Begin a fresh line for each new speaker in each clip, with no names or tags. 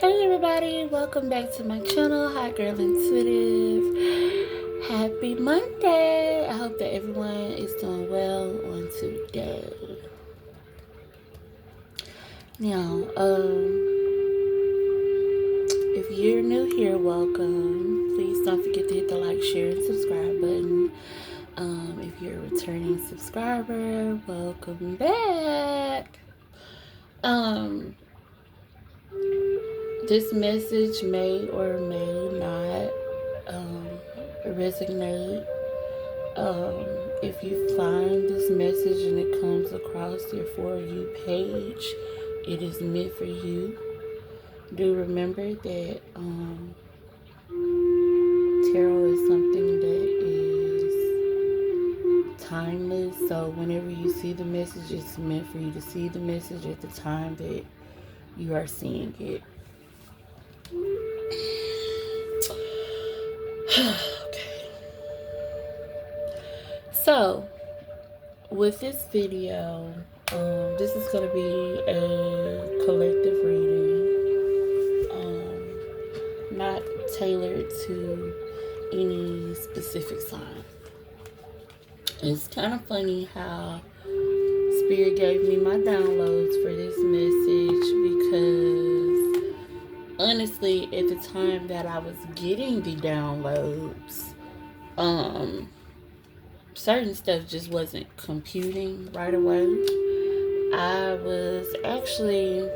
Hey everybody, welcome back to my channel, Hot Girl Intuitive. Happy Monday. I hope that everyone is doing well on today. Now, if you're new here, welcome. Please don't forget to hit the like, share, and subscribe button. If you're a returning subscriber, welcome back. This message may or may not resonate. If you find this message and it comes across your For You page, it is meant for you. Do remember that tarot is something that is timeless. So whenever you see the message, it's meant for you to see the message at the time that you are seeing it. Okay. So, with this video, this is going to be a collective reading, not tailored to any specific sign. It's kind of funny how Spirit gave me my downloads for this message because honestly, at the time that I was getting the downloads, certain stuff just wasn't computing right away. I was actually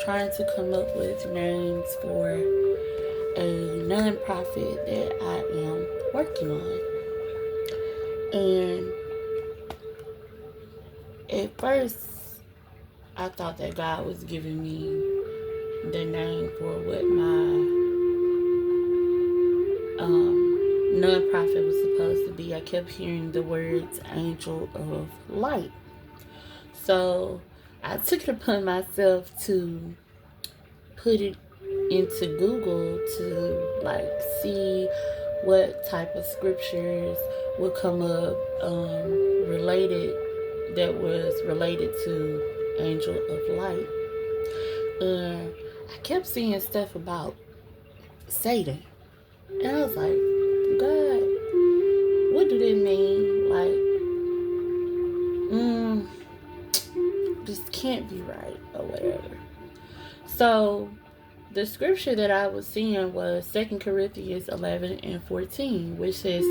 trying to come up with names for a nonprofit that I am working on. And at first, I thought that God was giving me the name for what my nonprofit was supposed to be. I kept hearing the words Angel of Light. So I took it upon myself to put it into Google to see what type of scriptures would come up that was related to Angel of Light. And I kept seeing stuff about Satan. And I was like, God, what do that mean? This can't be right or whatever. So the scripture that I was seeing was 2 Corinthians 11 and 14, which says,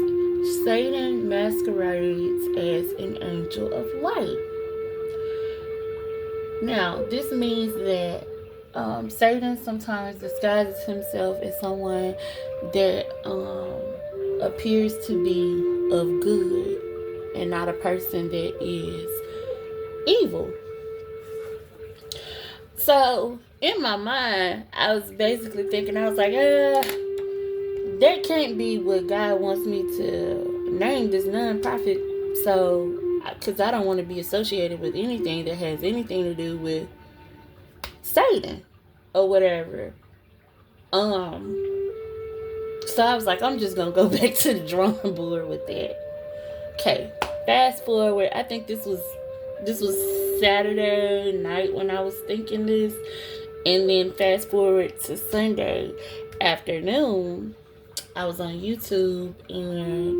Satan masquerades as an angel of light. Now, this means that Satan sometimes disguises himself as someone that appears to be of good and not a person that is evil. So, in my mind, I was basically thinking, I was like, that can't be what God wants me to name this nonprofit. So, because I don't want to be associated with anything that has anything to do with Satan or whatever. So I was like, I'm just gonna go back to the drawing board with that. Okay, fast forward. I think this was Saturday night when I was thinking this, and then fast forward to Sunday afternoon, I was on YouTube and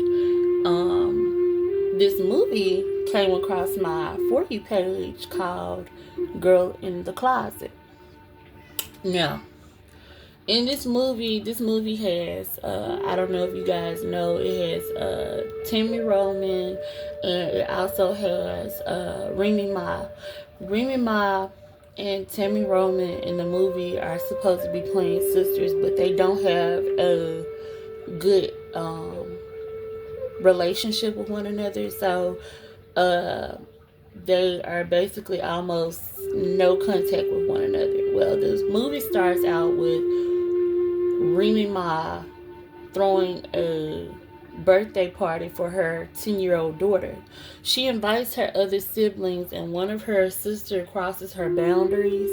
this movie came across my For You page called Girl in the Closet. Now, in this movie has, I don't know if you guys know, it has Tammy Roman, and it also has Remy Ma. Remy Ma and Tammy Roman in the movie are supposed to be playing sisters, but they don't have a good relationship with one another. So they are basically almost no contact with one another. Well, this movie starts out with Remy Ma throwing a birthday party for her 10-year-old daughter. She invites her other siblings, and one of her sisters crosses her boundaries,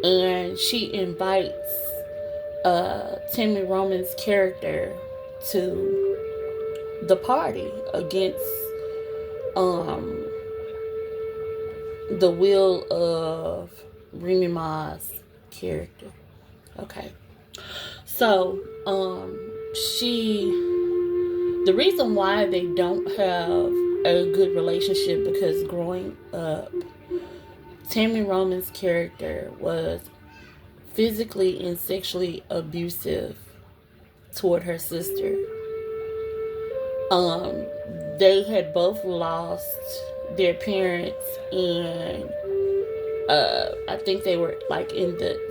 and she invites Tammy Roman's character to the party against the will of Remy Ma's character. Okay. So, she, the reason why they don't have a good relationship because growing up, Tammy Roman's character was physically and sexually abusive toward her sister. Um, they had both lost their parents, and I think they were like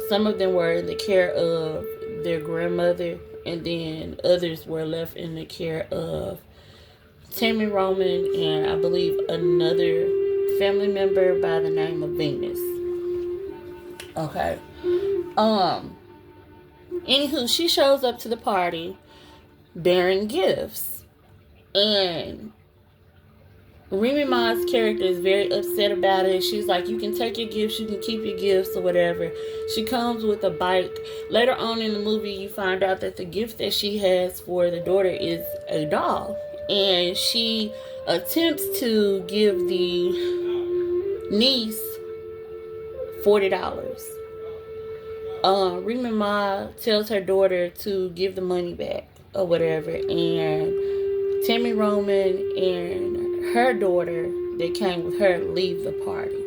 some of them were in the care of their grandmother, and then others were left in the care of Tammy Roman and I believe another family member by the name of Venus. Okay. Um. Anywho, she shows up to the party bearing gifts, and Remy Ma's character is very upset about it. She's like, you can take your gifts, you can keep your gifts, or whatever. She comes with a bike. Later on in the movie, you find out that the gift that she has for the daughter is a doll. And she attempts to give the niece $40. Remy Ma tells her daughter to give the money back or whatever. And Tammy Roman and her daughter that came with her leave the party.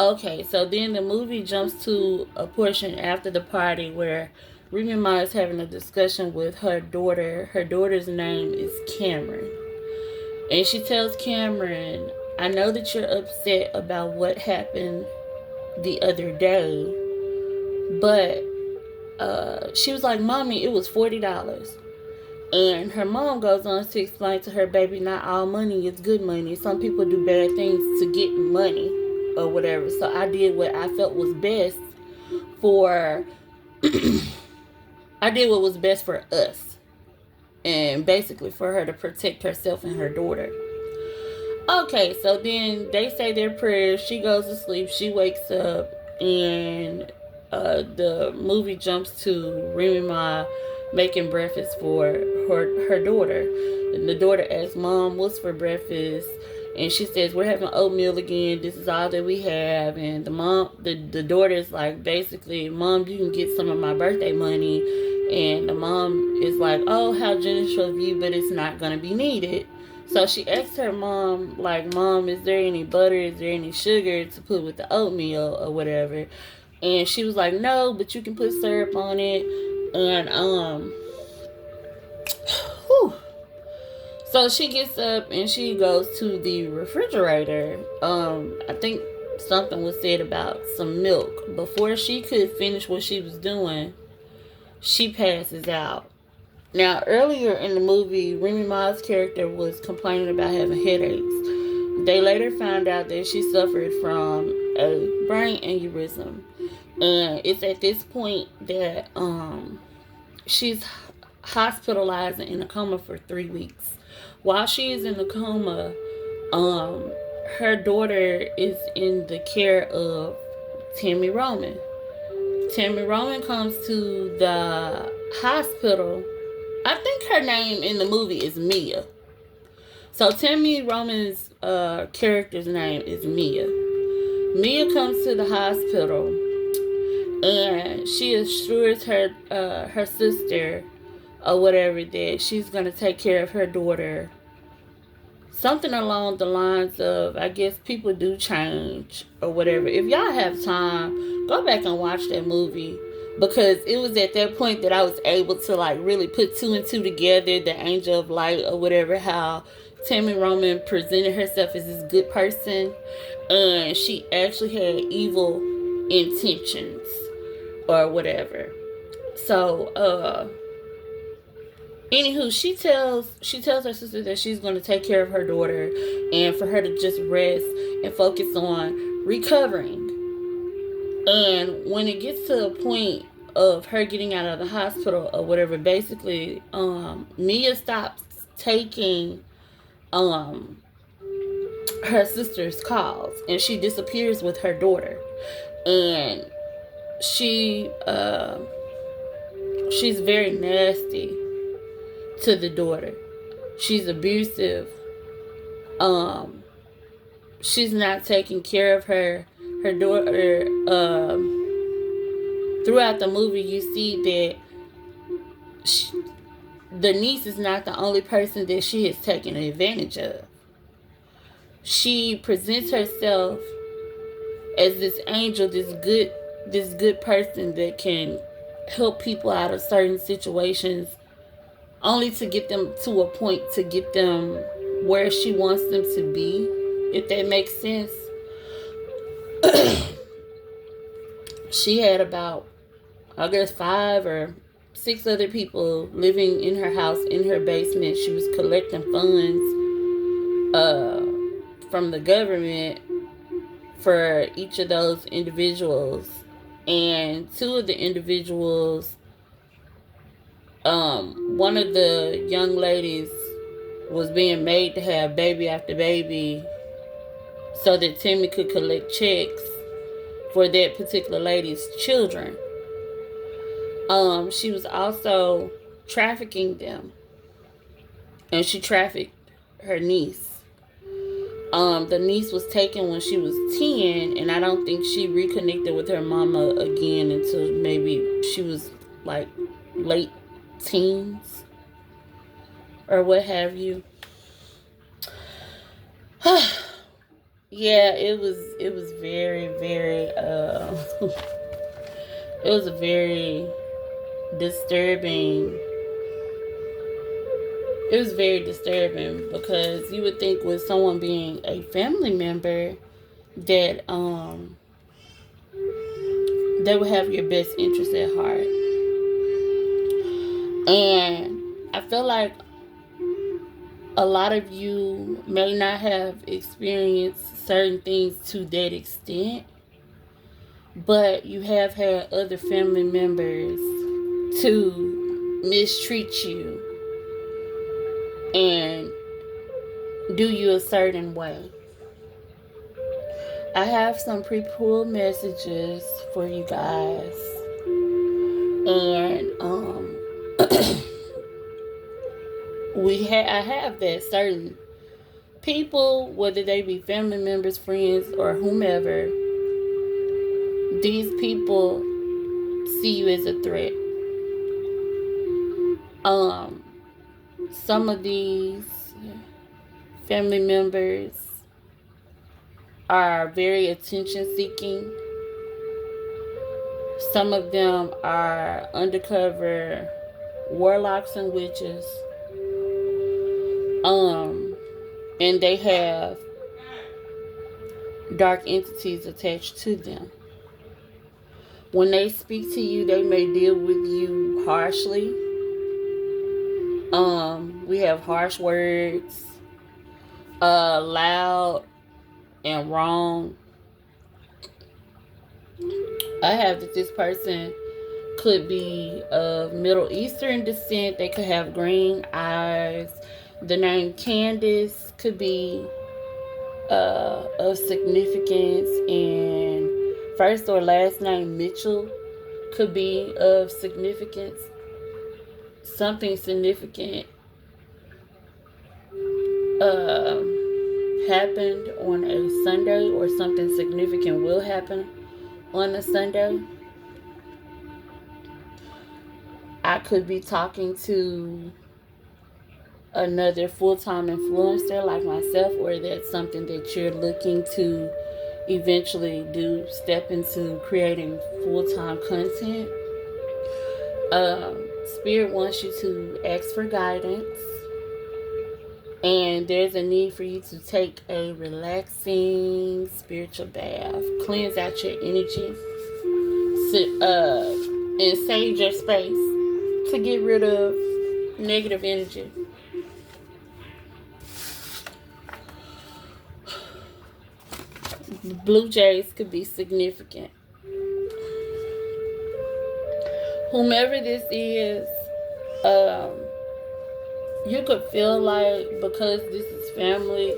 Okay, so then the movie jumps to a portion after the party where Remy Ma is having a discussion with her daughter. Her daughter's name is Cameron. And she tells Cameron, I know that you're upset about what happened the other day, but she was like, Mommy, it was $40. And her mom goes on to explain to her, baby, not all money is good money. Some people do bad things to get money or whatever. So I did what I felt was best for, I did what was best for us. And basically for her to protect herself and her daughter. Okay, so then they say their prayers. She goes to sleep. She wakes up. And the movie jumps to Remy Ma making breakfast for her daughter. And the daughter asks, Mom, what's for breakfast? And she says, we're having oatmeal again. This is all that we have. And the daughter is like, basically, Mom, you can get some of my birthday money. And the mom is like, oh, how generous of you, but it's not going to be needed. So she asks her mom, like, Mom, is there any butter? Is there any sugar to put with the oatmeal or whatever? And she was like, no, but you can put syrup on it. And, whew. So she gets up and she goes to the refrigerator. I think something was said about some milk. Before she could finish what she was doing, she passes out. Now, earlier in the movie, Remy Ma's character was complaining about having headaches. They later found out that she suffered from a brain aneurysm. And it's at this point that she's hospitalized and in a coma for 3 weeks. While she is in the coma, her daughter is in the care of Tammy Roman. Tammy Roman comes to the hospital. I think her name in the movie is Mia. So Tammy Roman's character's name is Mia. Mia comes to the hospital and she assures her sister or whatever that she's going to take care of her daughter. Something along the lines of, I guess people do change or whatever. If y'all have time, go back and watch that movie. Because it was at that point that I was able to like really put two and two together, the angel of light or whatever, how Tammy Roman presented herself as this good person and she actually had evil intentions or whatever. So, anywho, she tells her sister that she's going to take care of her daughter and for her to just rest and focus on recovering. And when it gets to a point of her getting out of the hospital or whatever, basically, Mia stops taking her sister's calls and she disappears with her daughter. And she's very nasty to the daughter. She's abusive. She's not taking care of her daughter. throughout the movie, you see that the niece is not the only person that she has taken advantage of. She presents herself as this angel, this good person that can help people out of certain situations, only to get them to a point to get them where she wants them to be, if that makes sense. She had about, I guess, 5 or 6 other people living in her house, in her basement. She was collecting funds from the government for each of those individuals. And 2 of the individuals, one of the young ladies was being made to have baby after baby so that Timmy could collect checks for that particular lady's children. She was also trafficking them, and she trafficked her niece. The niece was taken when she was 10, and I don't think she reconnected with her mama again until maybe she was like late teens or what have you. Yeah, it was very, very it was a very disturbing. It was very disturbing because you would think with someone being a family member that they would have your best interest at heart. And I feel like a lot of you may not have experienced certain things to that extent, but you have had other family members to mistreat you and do you a certain way. I have some pre-pulled messages for you guys, and I have that certain people, whether they be family members, friends, or whomever, these people see you as a threat. Some of these family members are very attention seeking. Some of them are undercover warlocks and witches. And they have dark entities attached to them. When they speak to you, they may deal with you harshly. We have harsh words, loud and wrong. I have that this person could be of Middle Eastern descent. They could have green eyes. The name Candace could be of significance, and first or last name Mitchell could be of significance. Something significant happened on a Sunday, or something significant will happen on a Sunday. I could be talking to another full-time influencer like myself, or that's something that you're looking to eventually do, step into creating full-time content. Spirit wants you to ask for guidance, and there's a need for you to take a relaxing spiritual bath, cleanse out your energy, and sage your space to get rid of negative energy. Blue jays could be significant. Whomever this is, you could feel like because this is family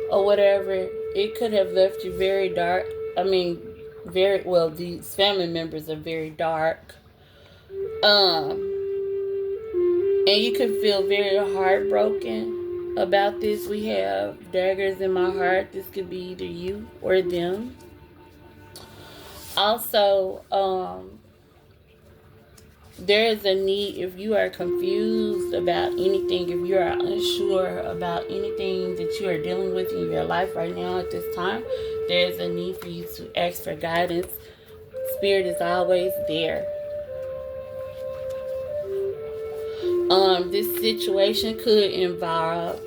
or whatever, it could have left you very dark. I mean, these family members are very dark. And you could feel very heartbroken about this. We have daggers in my heart. This could be either you or them. Also, There is a need, if you are confused about anything, if you are unsure about anything that you are dealing with in your life right now at this time, there is a need for you to ask for guidance. Spirit is always there. This situation could involve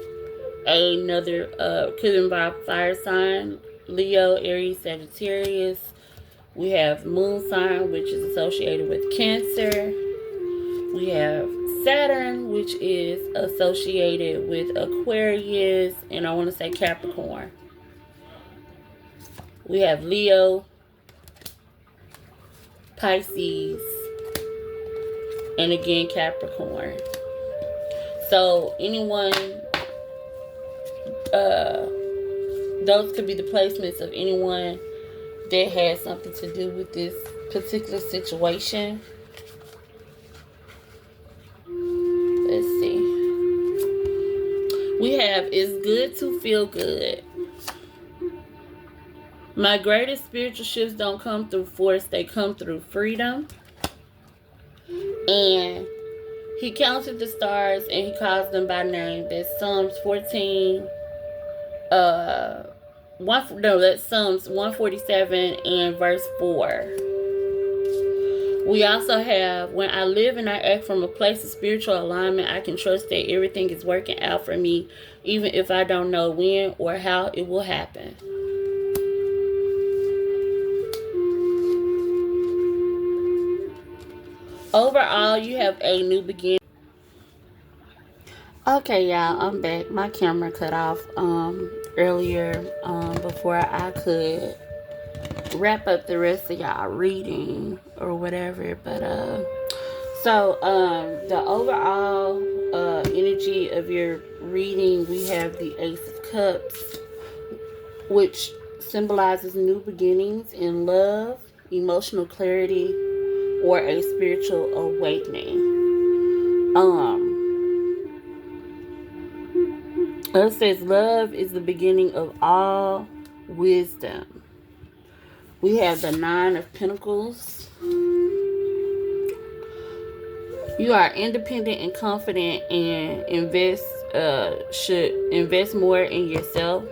fire sign, Leo, Aries, Sagittarius. We have moon sign, which is associated with Cancer. We have Saturn, which is associated with Aquarius, and I want to say Capricorn. We have Leo, Pisces, and again Capricorn. So anyone, those could be the placements of anyone that has something to do with this particular situation. Let's see. We have, it's good to feel good. My greatest spiritual shifts don't come through force, they come through freedom. And he counted the stars and he calls them by name. That's Psalms 14. That's Psalms 147 and verse 4. We also have, when I live and I act from a place of spiritual alignment, I can trust that everything is working out for me, even if I don't know when or how it will happen. Overall, you have a new beginning. Okay, y'all, I'm back. My camera cut off earlier before I could wrap up the rest of y'all reading or whatever. But the overall energy of your reading, we have the Ace of Cups, which symbolizes new beginnings in love, emotional clarity, or a spiritual awakening. It says love is the beginning of all wisdom. We have the Nine of Pentacles. You are independent and confident and should invest more in yourself.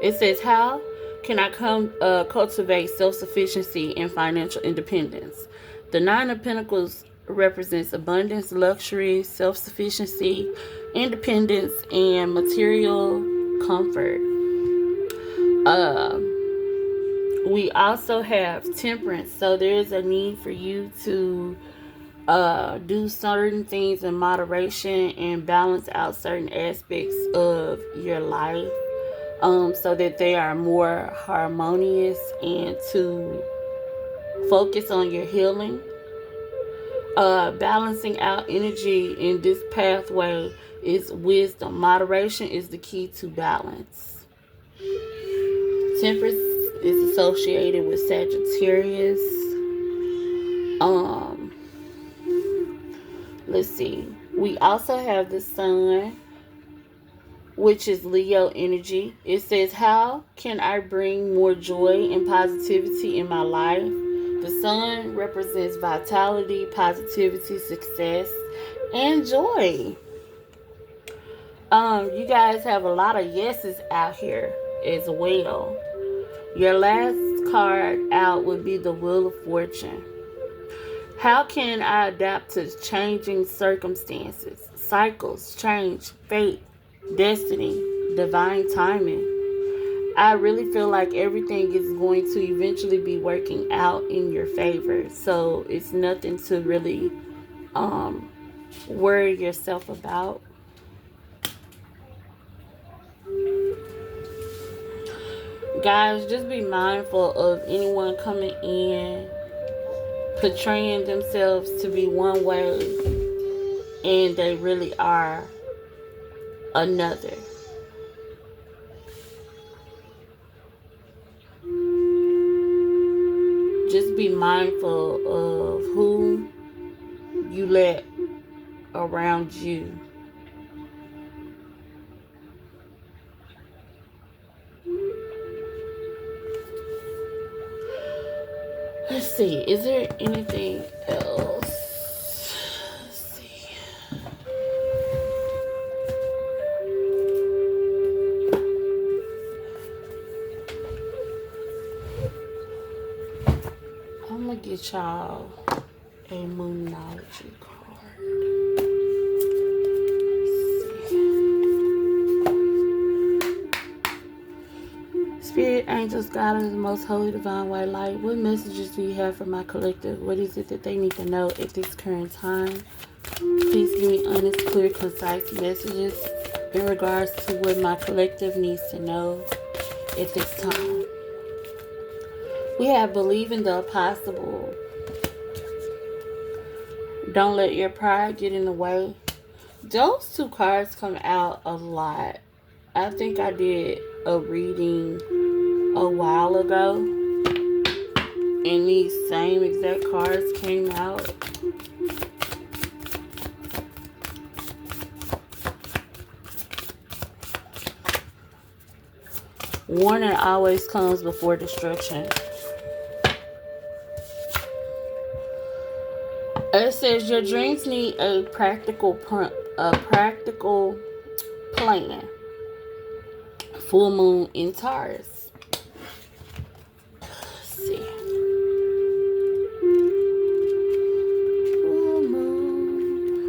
It says, how can I cultivate self-sufficiency and financial independence? The Nine of Pentacles represents abundance, luxury, self-sufficiency, independence, and material comfort. We also have Temperance. So there is a need for you to do certain things in moderation and balance out certain aspects of your life so that they are more harmonious, and to focus on your healing. Balancing out energy in this pathway is wisdom. Moderation is the key to balance. Temperance is associated with Sagittarius. Let's see. We also have the Sun, which is Leo energy. It says, how can I bring more joy and positivity in my life? The Sun represents vitality, positivity, success, and joy. You guys have a lot of yeses out here as well. Your last card out would be the Wheel of Fortune. How can I adapt to changing circumstances, cycles, change, fate, destiny, divine timing? I really feel like everything is going to eventually be working out in your favor. So it's nothing to really worry yourself about. Guys, just be mindful of anyone coming in portraying themselves to be one way and they really are another. Just be mindful of who you let around you. Let's see, is there anything else? I'm gonna get y'all a Moonology card. Spirit, angels, God, in the most holy, divine, white light, what messages do you have for my collective? What is it that they need to know at this current time? Please give me honest, clear, concise messages in regards to what my collective needs to know at this time. We have believing the impossible. Don't let your pride get in the way. Those two cards come out a lot. I think I did a reading a while ago, and these same exact cards came out. Warning always comes before destruction. It says your dreams need a practical plan. Full moon in Taurus. Let's see. Full moon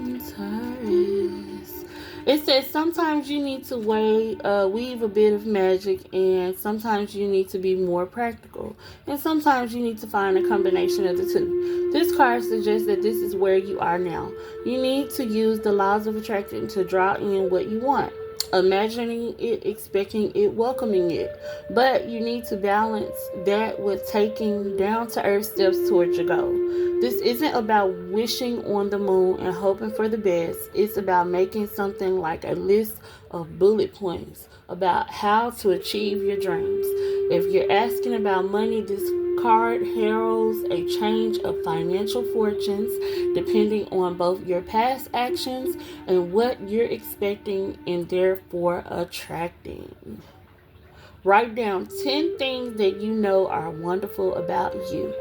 in Taurus. It says sometimes you need to weave a bit of magic, and sometimes you need to be more practical, and sometimes you need to find a combination of the two. This card suggests that this is where you are now. You need to use the laws of attraction to draw in what you want. Imagining it, expecting it, welcoming it. But you need to balance that with taking down to earth steps towards your goal. This isn't about wishing on the moon and hoping for the best. It's about making something like a list of bullet points about how to achieve your dreams. If you're asking about money, this card heralds a change of financial fortunes depending on both your past actions and what you're expecting and therefore attracting. Write down 10 things that you know are wonderful about you.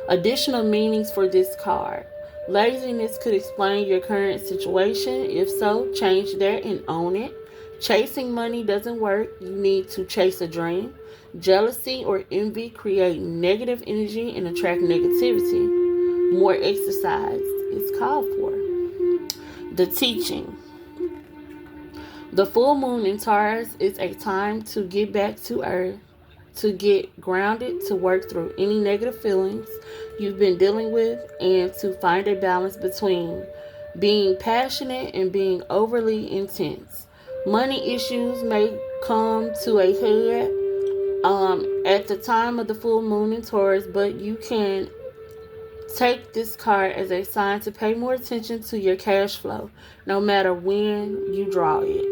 Additional meanings for this card. Laziness could explain your current situation. If so, change that and own it. Chasing money doesn't work. You need to chase a dream. Jealousy or envy create negative energy and attract negativity. More exercise is called for. The teaching. The full moon in Taurus is a time to get back to earth, to get grounded, to work through any negative feelings you've been dealing with, and to find a balance between being passionate and being overly intense. Money issues may come to a head at the time of the full moon in Taurus, but you can take this card as a sign to pay more attention to your cash flow, no matter when you draw it.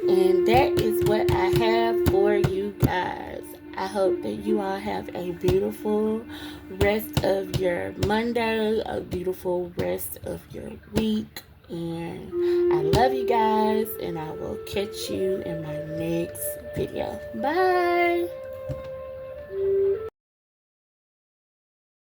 And that is what I have for you guys. I hope that you all have a beautiful rest of your Monday, a beautiful rest of your week. And I love you guys, and I will catch you in my next video. Bye.